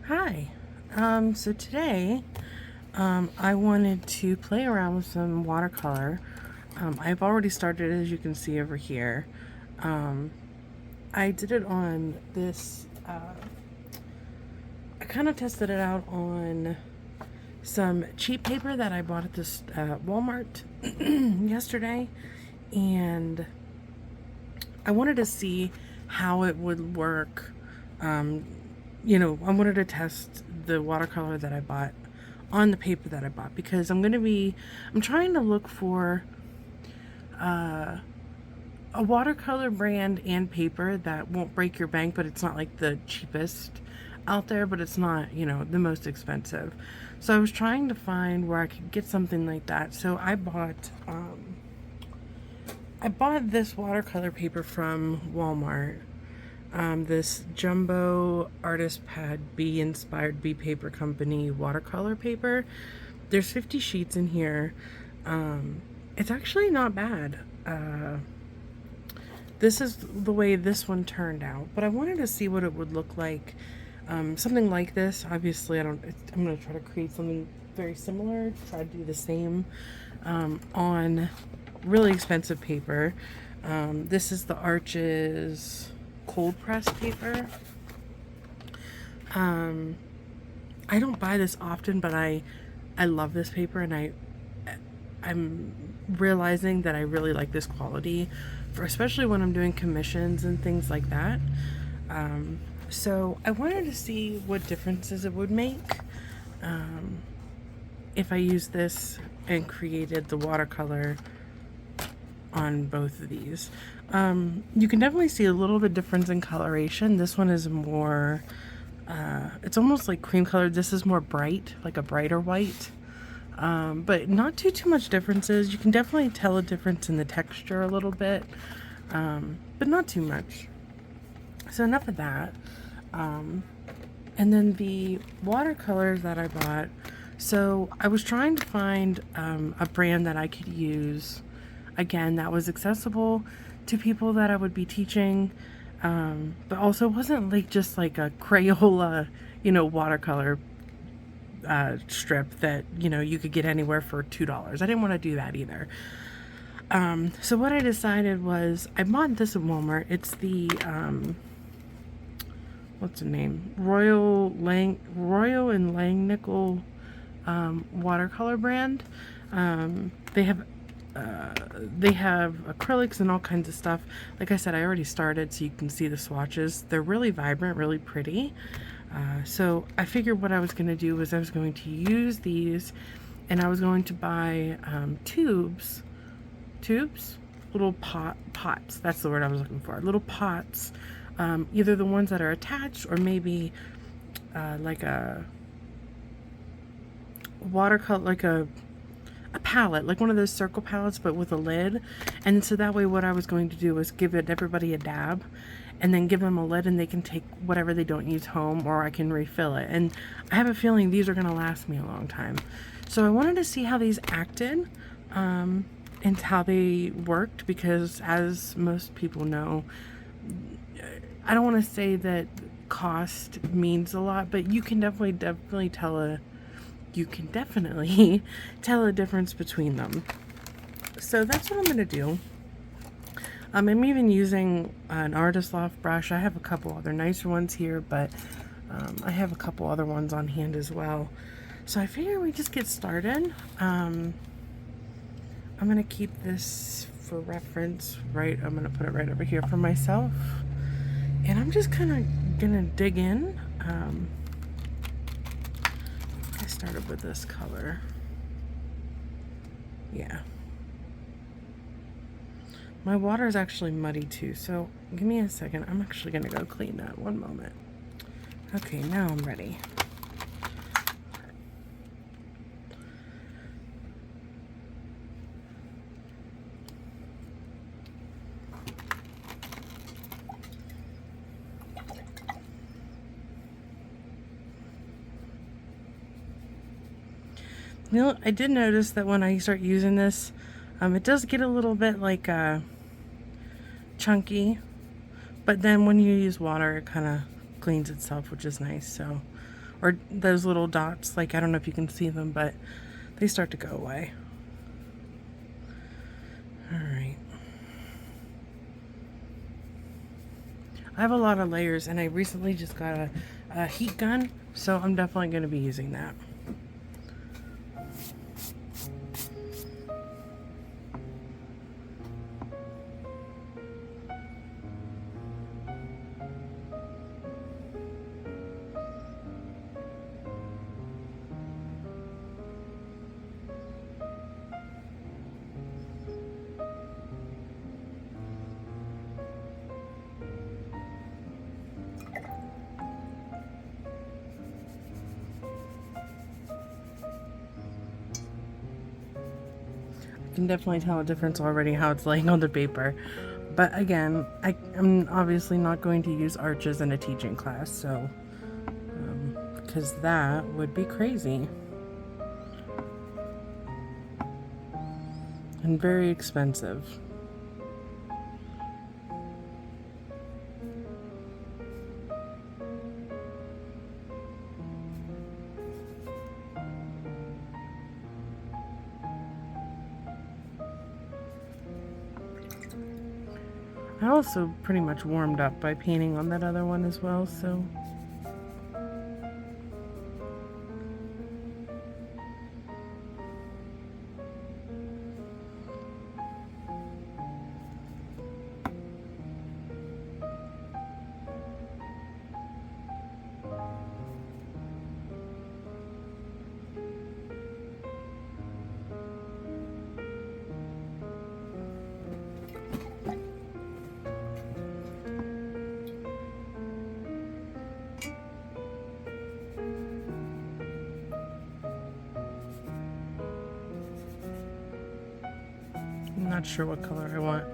Hi. So today, I wanted to play around with some watercolor. I've already started, as you can see over here. Um, I did it on this, I kind of tested it out on some cheap paper that I bought at this Walmart yesterday, and I wanted to see how it would work. Um, I wanted to test the watercolor that I bought on the paper that I bought because I'm trying to look for uh, a watercolor brand and paper that won't break your bank, but it's not like the cheapest out there, but it's not, the most expensive. So I was trying to find where I could get something like that. So I bought this watercolor paper from Walmart. This Jumbo Artist Pad B Inspired B Paper Company watercolor paper. There's 50 sheets in here. It's actually not bad. This is the way this one turned out, but I wanted to see what it would look like. Something like this. Obviously, I'm going to try to create something very similar, try to do the same on really expensive paper. This is the Arches cold press paper. I don't buy this often, but I love this paper, and I'm realizing that I really like this quality, especially when I'm doing commissions and things like that. So I wanted to see what differences it would make if I used this and created the watercolor on both of these. You can definitely see a little bit difference in coloration. This one is more, it's almost like cream colored. This is more bright, like a brighter white. But not too much differences. You can definitely tell a difference in the texture a little bit, but not too much. So enough of that. And then the watercolors that I bought. So I was trying to find a brand that I could use, again, that was accessible to people that I would be teaching, but also wasn't like just like a Crayola, watercolor strip that you could get anywhere for $2. I didn't want to do that either. So what I decided was I bought this at Walmart. It's the what's the name? Royal and Langnickel watercolor brand. They have acrylics and all kinds of stuff. Like I said, I already started, so you can see the swatches. They're really vibrant, really pretty. So I figured what I was going to do was I was going to use these, and I was going to buy tubes, little pots. That's the word I was looking for. Little pots, either the ones that are attached or maybe like a watercolor, like a palette, like one of those circle palettes, but with a lid. And so that way what I was going to do was give everybody a dab and then give them a lid, and they can take whatever they don't use home, or I can refill it. And I have a feeling these are going to last me a long time. So I wanted to see how these acted and how they worked, because as most people know, I don't want to say that cost means a lot, but you can definitely tell a difference between them. So that's what I'm going to do. I'm even using an Artist Loft brush. I have a couple other nicer ones here, but I have a couple other ones on hand as well. So I figure we just get started. I'm going to keep this for reference, right? I'm going to put it right over here for myself. And I'm just kind of going to dig in. I started with this color. Yeah. My water is actually muddy too, so give me a second. I'm actually gonna go clean that. One moment. Okay, now I'm ready. I did notice that when I start using this, it does get a little bit like chunky, but then when you use water, it kind of cleans itself, which is nice. So or those little dots, like I don't know if you can see them, but they start to go away. All right. I have a lot of layers, and I recently just got a heat gun, so I'm definitely going to be using that. You can definitely tell a difference already how it's laying on the paper. But again, I'm obviously not going to use arches in a teaching class, so because that would be crazy and very expensive. I also pretty much warmed up by painting on that other one as well, so. I'm not sure what color I want.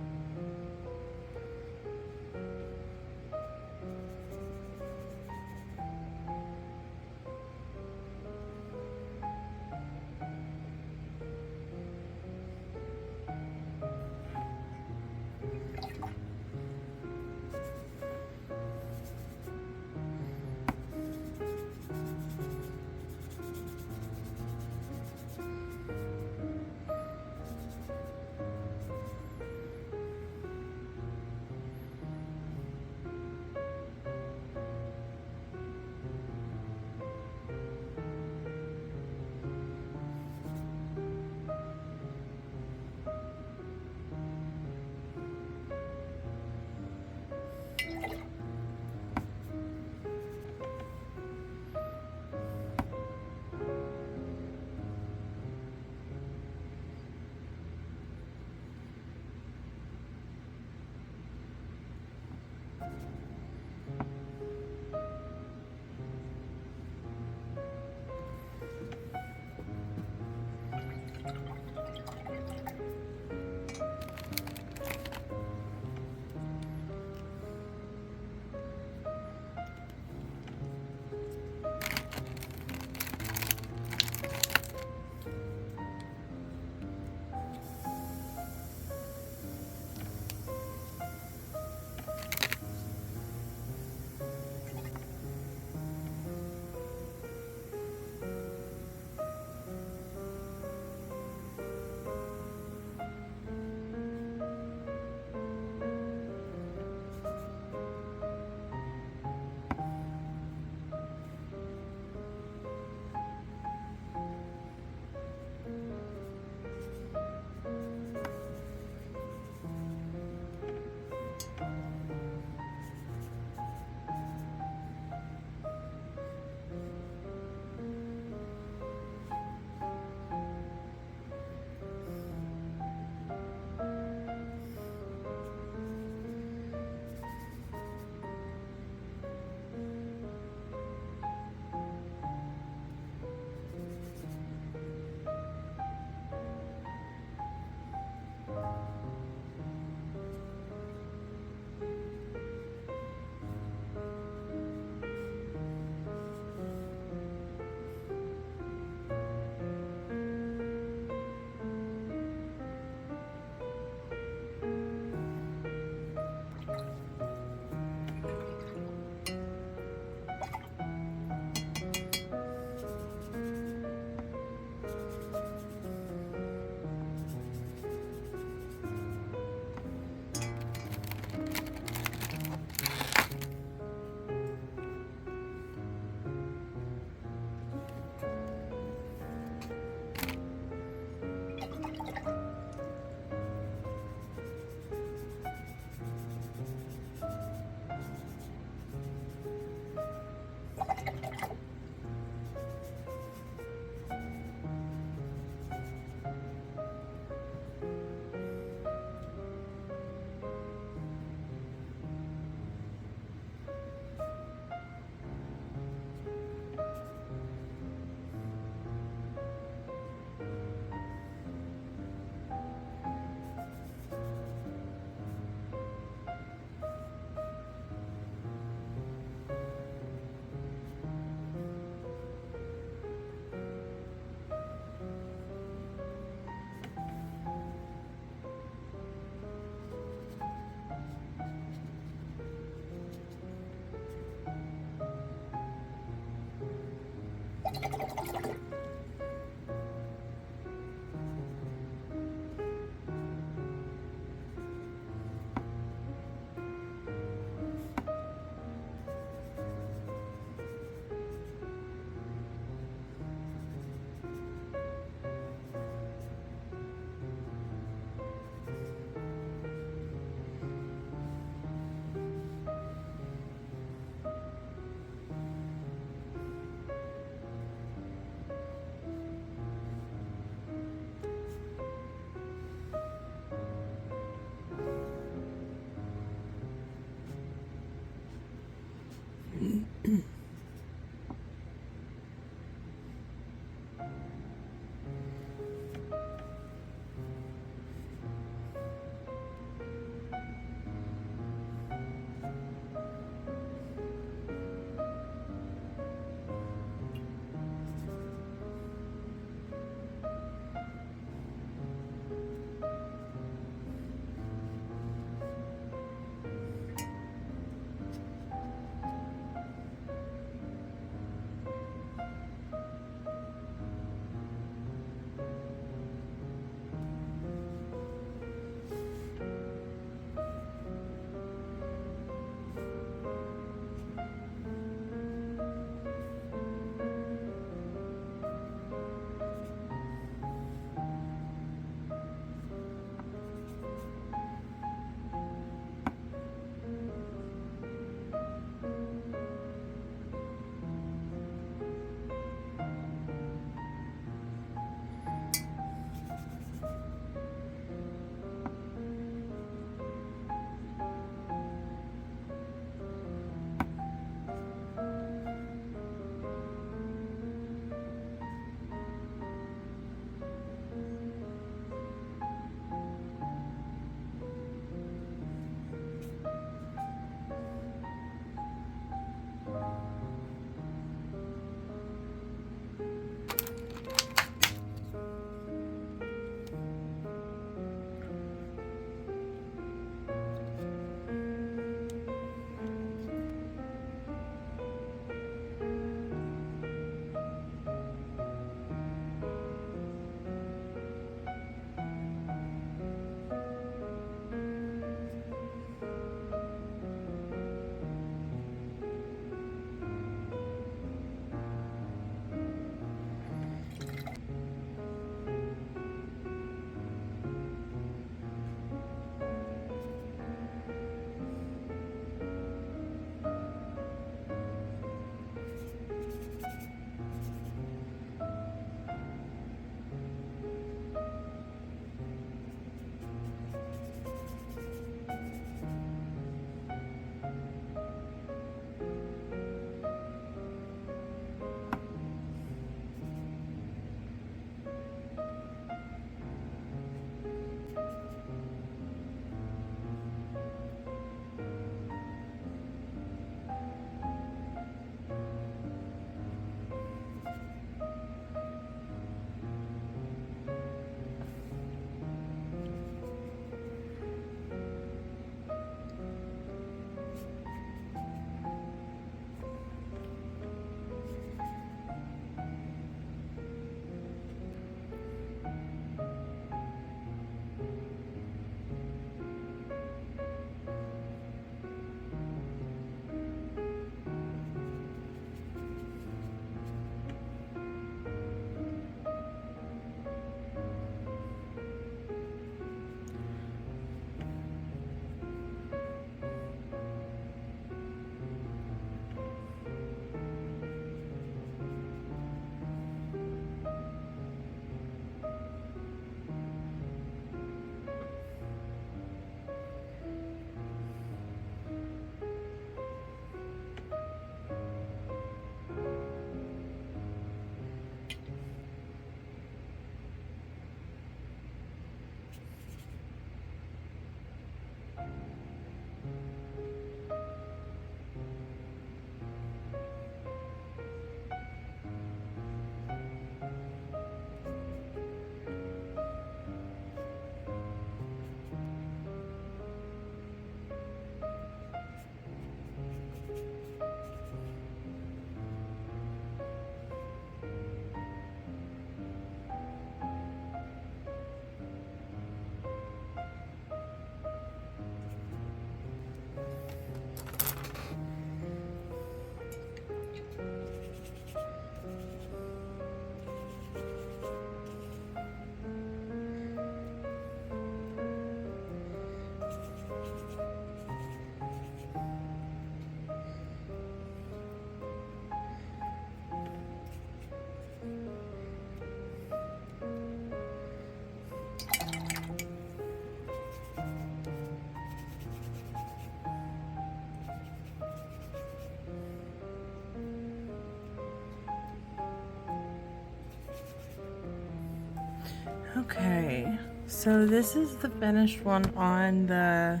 Okay, so this is the finished one on the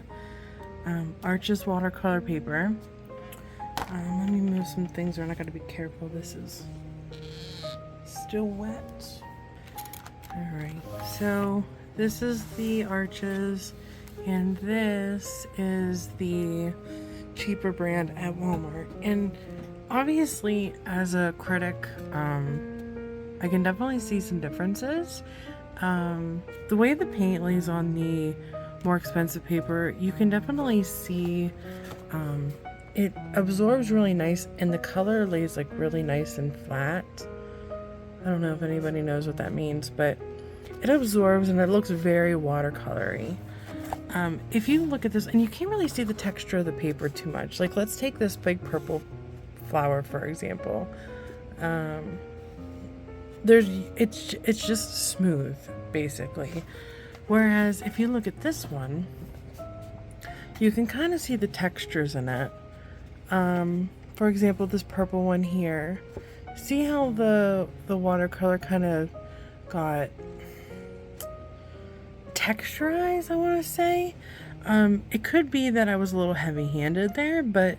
Arches watercolor paper. Let me move some things around. I gotta be careful. This is still wet. Alright, so this is the Arches, and this is the cheaper brand at Walmart. And obviously, as a critic, I can definitely see some differences. The way the paint lays on the more expensive paper, you can definitely see it absorbs really nice, and the color lays like really nice and flat. I don't know if anybody knows what that means, but it absorbs and it looks very watercolory. If you look at this, and you can't really see the texture of the paper too much. Like, let's take this big purple flower, for example. It's just smooth, basically. Whereas if you look at this one, you can kind of see the textures in it. For example, this purple one here. See how the watercolor kind of got texturized, I want to say. It could be that I was a little heavy-handed there, but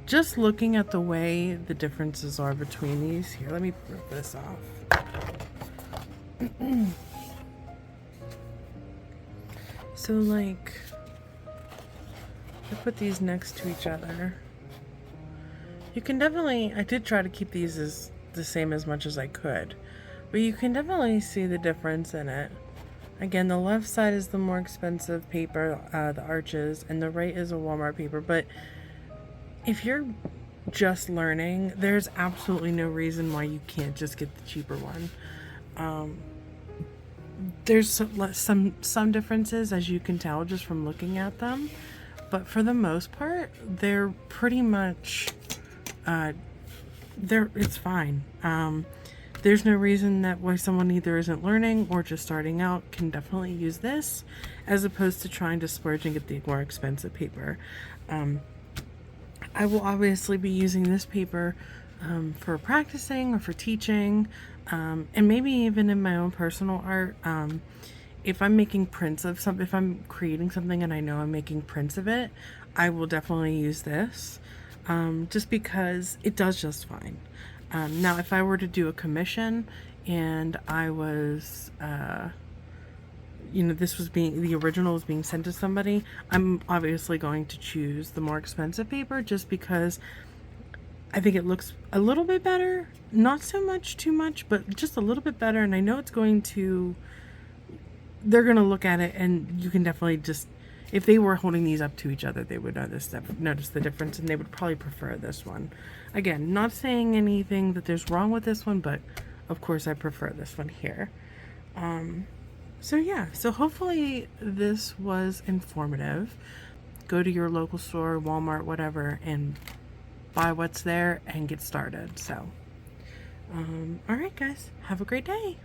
just looking at the way the differences are between these. Here, let me rip this off. So, like, I put these next to each other. You can definitely, I did try to keep these as the same as much as I could, but you can definitely see the difference in it. Again, the left side is the more expensive paper, the Arches, and the right is a Walmart paper. But if you're just learning, there's absolutely no reason why you can't just get the cheaper one. There's some differences, as you can tell just from looking at them, but for the most part, they're pretty much it's fine. There's no reason that why someone either isn't learning or just starting out can definitely use this, as opposed to trying to splurge and get the more expensive paper. I will obviously be using this paper for practicing or for teaching, and maybe even in my own personal art. If I'm making prints of something, if I'm creating something and I know I'm making prints of it, I will definitely use this, just because it does just fine. Now, if I were to do a commission and I was, the original was being sent to somebody, I'm obviously going to choose the more expensive paper, just because I think it looks a little bit better. Not so much too much, but just a little bit better. And I know they're going to look at it, and you can definitely just, if they were holding these up to each other, they would notice the difference, and they would probably prefer this one. Again, not saying anything that there's wrong with this one, but of course I prefer this one here. So yeah, so hopefully this was informative. Go to your local store, Walmart, whatever, and buy what's there and get started. So, all right, guys, have a great day.